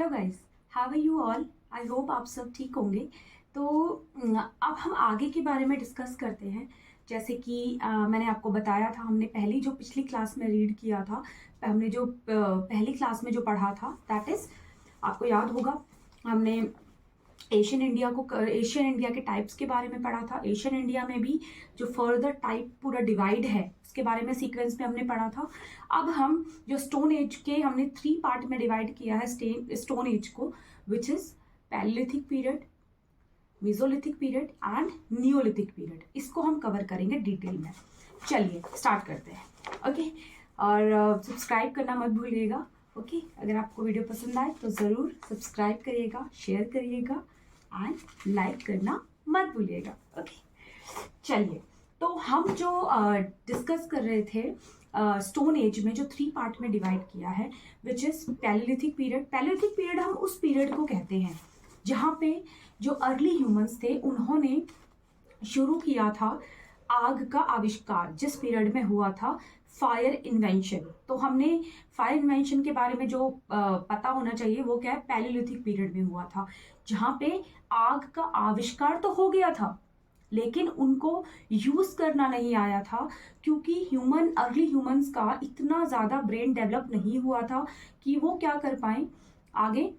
Hello guys, how are you all. I hope आप सब ठीक होंगे। तो अब हम आगे के बारे में डिस्कस करते हैं। जैसे कि मैंने आपको बताया था, हमने पहली जो पिछली क्लास में रीड किया था, हमने जो पहली क्लास में जो पढ़ा था, दैट इज आपको याद होगा, हमने एशियन इंडिया के टाइप्स के बारे में पढ़ा था। एशियन इंडिया में भी जो फर्दर टाइप पूरा डिवाइड है उसके बारे में सीक्वेंस में हमने पढ़ा था। अब हम जो स्टोन एज के हमने 3 पार्ट में डिवाइड किया है स्टोन एज को, which is Palaeolithic period, Mesolithic period and Neolithic period. इसको हम कवर करेंगे डिटेल में। चलिए स्टार्ट करते हैं। ओके, और सब्सक्राइब करना मत भूलिएगा। ओके, अगर आपको वीडियो पसंद आए तो ज़रूर सब्सक्राइब करिएगा, शेयर करिएगा एंड लाइक करना मत भूलिएगा। ओके, चलिए, तो हम जो डिस्कस कर रहे थे स्टोन एज में जो 3 पार्ट में डिवाइड किया है, which is Palaeolithic period. Palaeolithic period हम उस पीरियड को कहते हैं जहाँ पे जो अर्ली ह्यूमंस थे उन्होंने शुरू किया था आग का आविष्कार, जिस पीरियड में हुआ था फायर इन्वेंशन। तो हमने फायर इन्वेंशन के बारे में जो पता होना चाहिए वो क्या है, पैलियोलिथिक पीरियड में हुआ था, जहाँ पे आग का आविष्कार तो हो गया था लेकिन उनको यूज करना नहीं आया था, क्योंकि अर्ली ह्यूमंस का इतना ज्यादा ब्रेन डेवलप नहीं हुआ था कि वो क्या कर पाए आगे,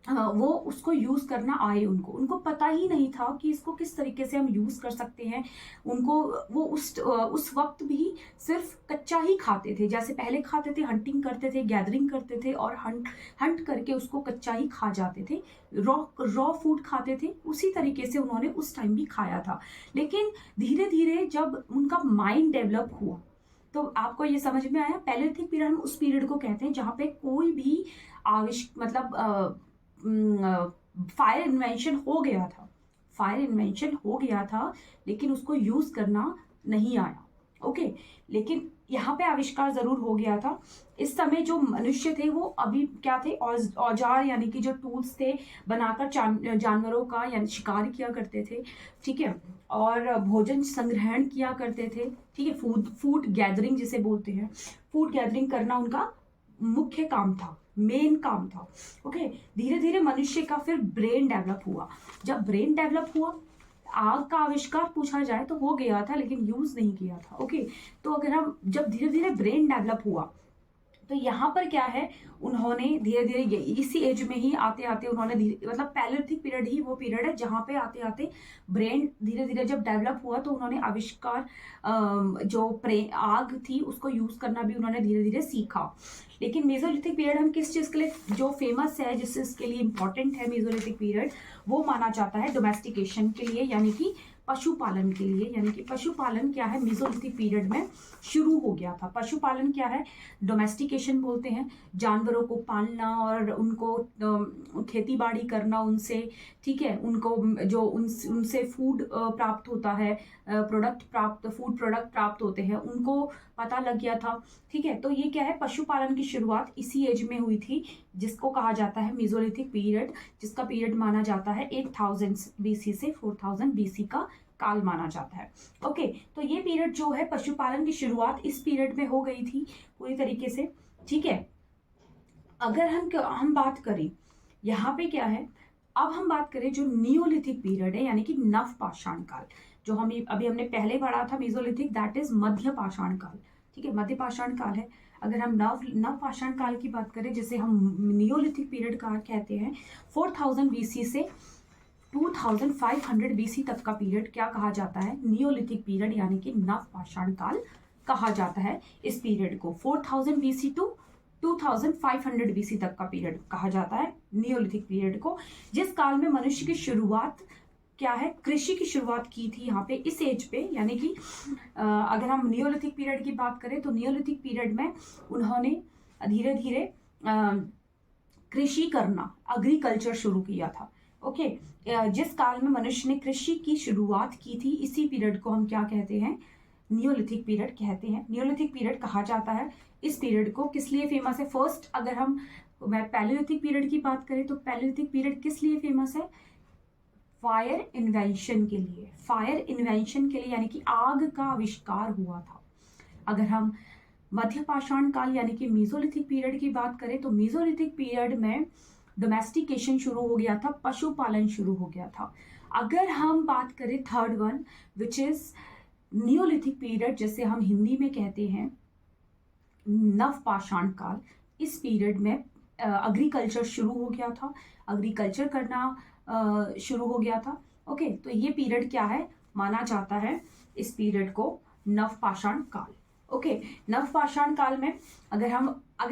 वो उसको यूज करना आए। उनको पता ही नहीं था कि इसको किस तरीके से हम यूज कर सकते हैं। वो उस वक्त भी सिर्फ कच्चा ही खाते थे, जैसे पहले खाते थे, हंटिंग करते थे, गैदरिंग करते थे और हंट करके उसको कच्चा ही खा जाते थे, रॉ फूड खाते थे। उसी तरीके से उन्होंने उस टाइम भी खाया था। लेकिन धीरे धीरे जब उनका माइंड डेवलप हुआ तो आपको ये समझ में आया, पैलियोलिथिक पीरियड हम उस पीरियड को कहते हैं जहाँ पे कोई भी फायर इन्वेंशन हो गया था, लेकिन उसको यूज करना नहीं आया। ओके, लेकिन यहाँ पे आविष्कार जरूर हो गया था। इस समय जो मनुष्य थे वो अभी क्या थे, औजार यानी कि जो टूल्स थे बनाकर जानवरों का यानी शिकार किया करते थे, ठीक है, और भोजन संग्रहण किया करते थे, ठीक है, फूड गैदरिंग जिसे बोलते हैं, फूड गैदरिंग करना उनका मुख्य काम था, मेन काम था। ओके, धीरे धीरे मनुष्य का फिर ब्रेन डेवलप हुआ। जब ब्रेन डेवलप हुआ, आग का आविष्कार पूछा जाए तो हो गया था लेकिन यूज नहीं किया था। ओके, तो अगर हम जब धीरे धीरे ब्रेन डेवलप हुआ तो यहाँ पर क्या है, उन्होंने धीरे धीरे इसी एज में ही आते आते उन्होंने मतलब पैलियोलिथिक पीरियड ही वो पीरियड है जहाँ पे आते आते ब्रेन धीरे धीरे जब डेवलप हुआ तो उन्होंने आविष्कार जो आग थी उसको यूज करना भी उन्होंने धीरे धीरे सीखा। लेकिन मेसोलिथिक पीरियड हम किस चीज के लिए जो फेमस है, जिस चीज के लिए इंपॉर्टेंट है मेसोलिथिक पीरियड, वो माना जाता है डोमेस्टिकेशन के लिए, यानी कि पशुपालन के लिए। यानी कि पशुपालन क्या है, मेसोलिथिक पीरियड में शुरू हो गया था। पशुपालन क्या है, डोमेस्टिकेशन बोलते हैं, जानवरों को पालना और उनको खेती बाड़ी करना उनसे, ठीक है, उनको जो उनसे फूड प्राप्त होता है, फूड प्रोडक्ट प्राप्त होते हैं, उनको पता लग गया था। ठीक है, तो ये क्या है, पशुपालन की शुरुआत इसी एज में हुई थी जिसको कहा जाता है मेसोलिथिक पीरियड, जिसका पीरियड माना जाता है 8000 BC से 4000 BC का काल माना जाता है। ओके, तो ये पीरियड जो है पशुपालन की शुरुआत इस पीरियड में हो गई थी पूरी तरीके से। ठीक है, अगर हम बात करें यहाँ पे क्या है, अब हम बात करें जो नियोलिथिक पीरियड है यानी कि नव पाषाण काल, जो अभी हमने पहले पढ़ा था मेसोलिथिक, दैट इज मध्य पाषाण काल। ठीक है, मध्य पाषाण काल है। अगर हम नव पाषाण काल की बात करें, जिसे हम नियोलिथिक पीरियड का कहते हैं, 4000 BC से 2500 BC तक का पीरियड क्या कहा जाता है, नियोलिथिक पीरियड यानी कि नव पाषाण काल कहा जाता है। इस पीरियड को 4000 BC टू 2500 BC तक का पीरियड कहा जाता है नियोलिथिक पीरियड को, जिस काल में मनुष्य की शुरुआत क्या है, कृषि की शुरुआत की थी यहाँ पे इस एज पे। यानी कि अगर हम नियोलिथिक पीरियड की बात करें तो नियोलिथिक पीरियड में उन्होंने धीरे धीरे कृषि करना, एग्रीकल्चर शुरू किया था। ओके, जिस काल में मनुष्य ने कृषि की शुरुआत की थी, इसी पीरियड को हम क्या कहते हैं, नियोलिथिक पीरियड कहते हैं। नियोलिथिक पीरियड कहा जाता है इस पीरियड को, किस लिए फेमस है, फर्स्ट अगर हम पैलियोलिथिक पीरियड की बात करें तो पैलियोलिथिक पीरियड किस लिए फेमस है, फायर इन्वेंशन के लिए। फायर इन्वेंशन के लिए यानी कि आग का आविष्कार हुआ था। अगर हम मध्य पाषाण काल यानी कि मेसोलिथिक पीरियड की बात करें तो मेसोलिथिक पीरियड में डोमेस्टिकेशन शुरू हो गया था, पशुपालन शुरू हो गया था। अगर हम बात करें third one which is Neolithic period, जैसे हम हिंदी में कहते हैं नवपाषाण काल, इस पीरियड में एग्रीकल्चर शुरू हो गया था, एग्रीकल्चर करना शुरू हो गया था। ओके, तो ये पीरियड क्या है, माना जाता है इस पीरियड को नवपाषाण काल। ओके, नवपाषाण काल में अगर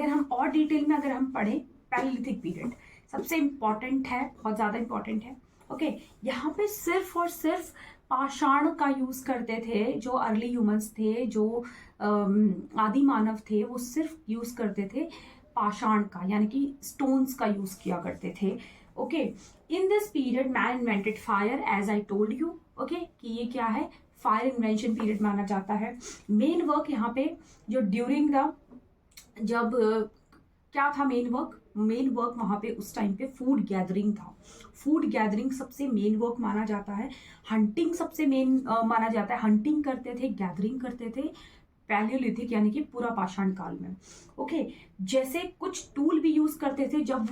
हम और डिटेल में अगर हम पढ़ें, पैलियोलिथिक पीरियड सबसे इम्पॉर्टेंट है, बहुत ज़्यादा इम्पॉर्टेंट है। ओके, यहाँ पे सिर्फ और सिर्फ पाषाण का यूज़ करते थे। जो अर्ली ह्यूमंस थे, जो आदि मानव थे, वो सिर्फ यूज़ करते थे पाषाण का, यानी कि स्टोन्स का यूज़ किया करते थे। Okay, in this period man invented fire, as I told you. Okay, कि ये क्या है, फायर इन्वेंशन पीरियड माना जाता है। मेन वर्क यहाँ पे जो ड्यूरिंग द जब क्या था मेन वर्क वहाँ पे उस टाइम पे फूड गैदरिंग था। फूड गैदरिंग सबसे मेन वर्क माना जाता है। हंटिंग सबसे मेन माना जाता है। हंटिंग करते थे, गैदरिंग करते थे पैलियोलिथिक यानी कि पूरा पाषाण काल में। ओके, जैसे कुछ टूल भी यूज करते थे जब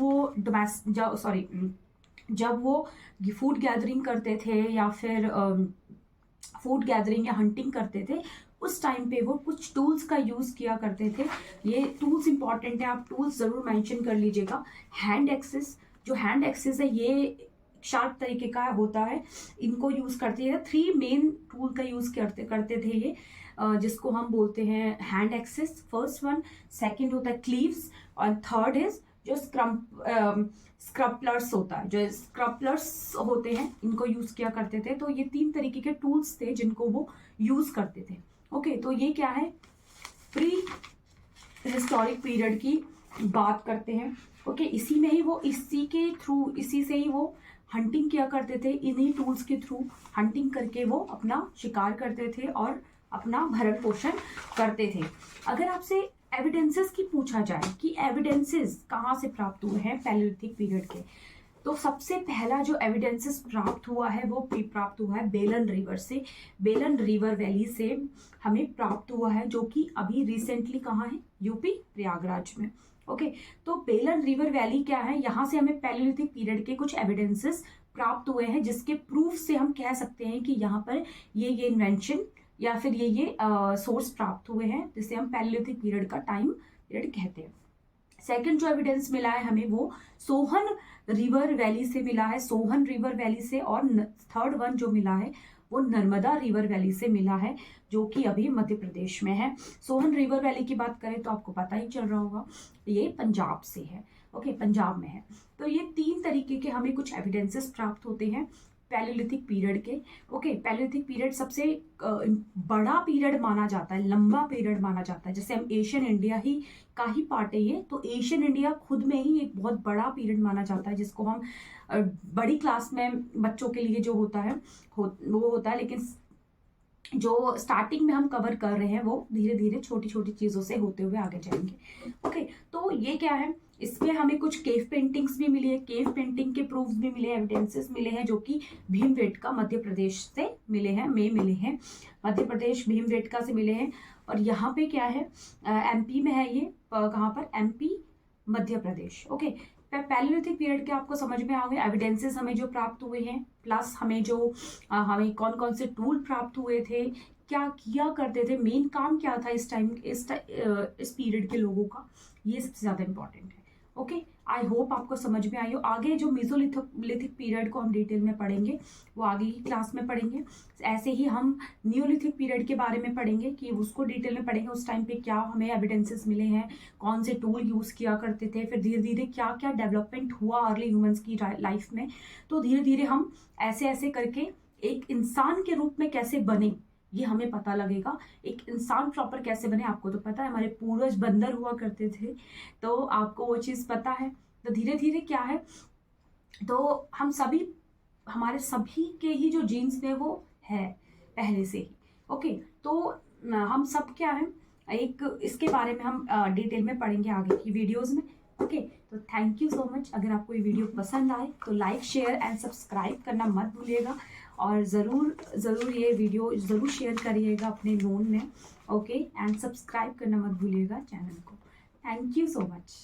वो फूड गैदरिंग करते थे या फिर फूड गैदरिंग या हंटिंग करते थे, उस टाइम पे वो कुछ टूल्स का यूज़ किया करते थे। ये टूल्स इंपॉर्टेंट है, आप टूल्स ज़रूर मेंशन कर लीजिएगा। हैंड एक्सिस, जो हैंड एक्सिस है ये शार्प तरीके का होता है, इनको यूज़ करते हैं। 3 मेन टूल का यूज़ करते थे ये, जिसको हम बोलते हैं hand axis, first one. Second होता है क्लीव्स, और थर्ड इज जो स्क्रपलर्स होता है, जो स्क्रपलर्स होते हैं, इनको यूज़ किया करते थे। तो ये 3 तरीके के टूल्स थे जिनको वो यूज़ करते थे। ओके, तो ये क्या है, प्री हिस्टोरिक पीरियड की बात करते हैं। ओके, इसी में ही वो इसी से ही वो हंटिंग किया करते थे। इन्हीं टूल्स के थ्रू हंटिंग करके वो अपना शिकार करते थे और अपना भरण पोषण करते थे। अगर आपसे एविडेंसेस की पूछा जाए कि एविडेंसेस कहाँ से प्राप्त हुए हैं पैलियोलिथिक पीरियड के, तो सबसे पहला जो एविडेंसेस प्राप्त हुआ है वो प्राप्त हुआ है बेलन रिवर से। बेलन रिवर वैली से हमें प्राप्त हुआ है, जो कि अभी रिसेंटली कहाँ है, यूपी प्रयागराज में। ओके, तो बेलन रिवर वैली क्या है, यहाँ से हमें पैलियोलिथिक पीरियड के कुछ एविडेंसेस प्राप्त हुए हैं, जिसके प्रूफ से हम कह सकते हैं कि यहाँ पर ये इन्वेंशन या फिर ये सोर्स प्राप्त हुए हैं, जिसे हम पैलियोलिथिक पीरियड का टाइम पीरियड कहते हैं। सेकंड जो एविडेंस मिला है हमें वो सोहन रिवर वैली से मिला है, सोहन रिवर वैली से। और थर्ड वन जो मिला है वो नर्मदा रिवर वैली से मिला है, जो कि अभी मध्य प्रदेश में है। सोहन रिवर वैली की बात करें तो आपको पता ही चल रहा होगा, ये पंजाब से है। ओके, पंजाब में है। तो ये 3 तरीके के हमें कुछ एविडेंसेस प्राप्त होते हैं पैलियोलिथिक पीरियड के। ओके, पैलियोलिथिक पीरियड सबसे बड़ा पीरियड माना जाता है, लंबा पीरियड माना जाता है। जैसे हम एशियन इंडिया ही का ही पार्ट है ये, तो एशियन इंडिया खुद में ही एक बहुत बड़ा पीरियड माना जाता है, जिसको हम बड़ी क्लास में बच्चों के लिए जो होता है वो होता है, लेकिन जो स्टार्टिंग में हम कवर कर रहे हैं वो धीरे धीरे छोटी छोटी चीज़ों से होते हुए आगे जाएंगे। ओके, तो ये क्या है, इसमें हमें कुछ केव पेंटिंग्स भी मिली है, केव पेंटिंग के प्रूफ्स भी मिले, एविडेंसेस मिले हैं, जो कि भीमबेटका मध्य प्रदेश से मिले हैं, मध्य प्रदेश भीमबेटका से मिले हैं। और यहाँ पे क्या है, एमपी में है ये, कहाँ पर, MP Madhya Pradesh. Okay, Palaeolithic period के आपको समझ में आ गए एविडेंसेस हमें जो प्राप्त हुए हैं, प्लस हमें हमें कौन कौन से टूल प्राप्त हुए थे, क्या किया करते थे, मेन काम क्या था इस पीरियड के लोगों का, ये सबसे ज़्यादा इंपॉर्टेंट है। ओके, आई होप आपको समझ में आई हो। आगे जो मेसोलिथिक पीरियड को हम डिटेल में पढ़ेंगे वो आगे की क्लास में पढ़ेंगे। ऐसे ही हम नियोलिथिक पीरियड के बारे में पढ़ेंगे कि उसको डिटेल में पढ़ेंगे, उस टाइम पे क्या हमें एविडेंसेस मिले हैं, कौन से टूल यूज़ किया करते थे, फिर धीरे धीरे क्या क्या डेवलपमेंट हुआ अर्ली ह्यूमंस की लाइफ में। तो धीरे धीरे हम ऐसे ऐसे करके एक इंसान के रूप में कैसे बने ये हमें पता लगेगा। एक इंसान प्रॉपर कैसे बने, आपको तो पता है हमारे पूर्वज बंदर हुआ करते थे, तो आपको वो चीज़ पता है। तो धीरे धीरे क्या है, तो हमारे सभी के ही जो जीन्स में वो है पहले से ही। ओके, तो हम सब क्या है, एक इसके बारे में हम डिटेल में पढ़ेंगे आगे की वीडियोज़ में। ओके, तो थैंक यू सो मच। अगर आपको ये वीडियो पसंद आए तो लाइक, शेयर एंड सब्सक्राइब करना मत भूलिएगा, और ज़रूर ये वीडियो ज़रूर शेयर करिएगा अपने नोन में। ओके, एंड सब्सक्राइब करना मत भूलिएगा चैनल को। Thank you so much.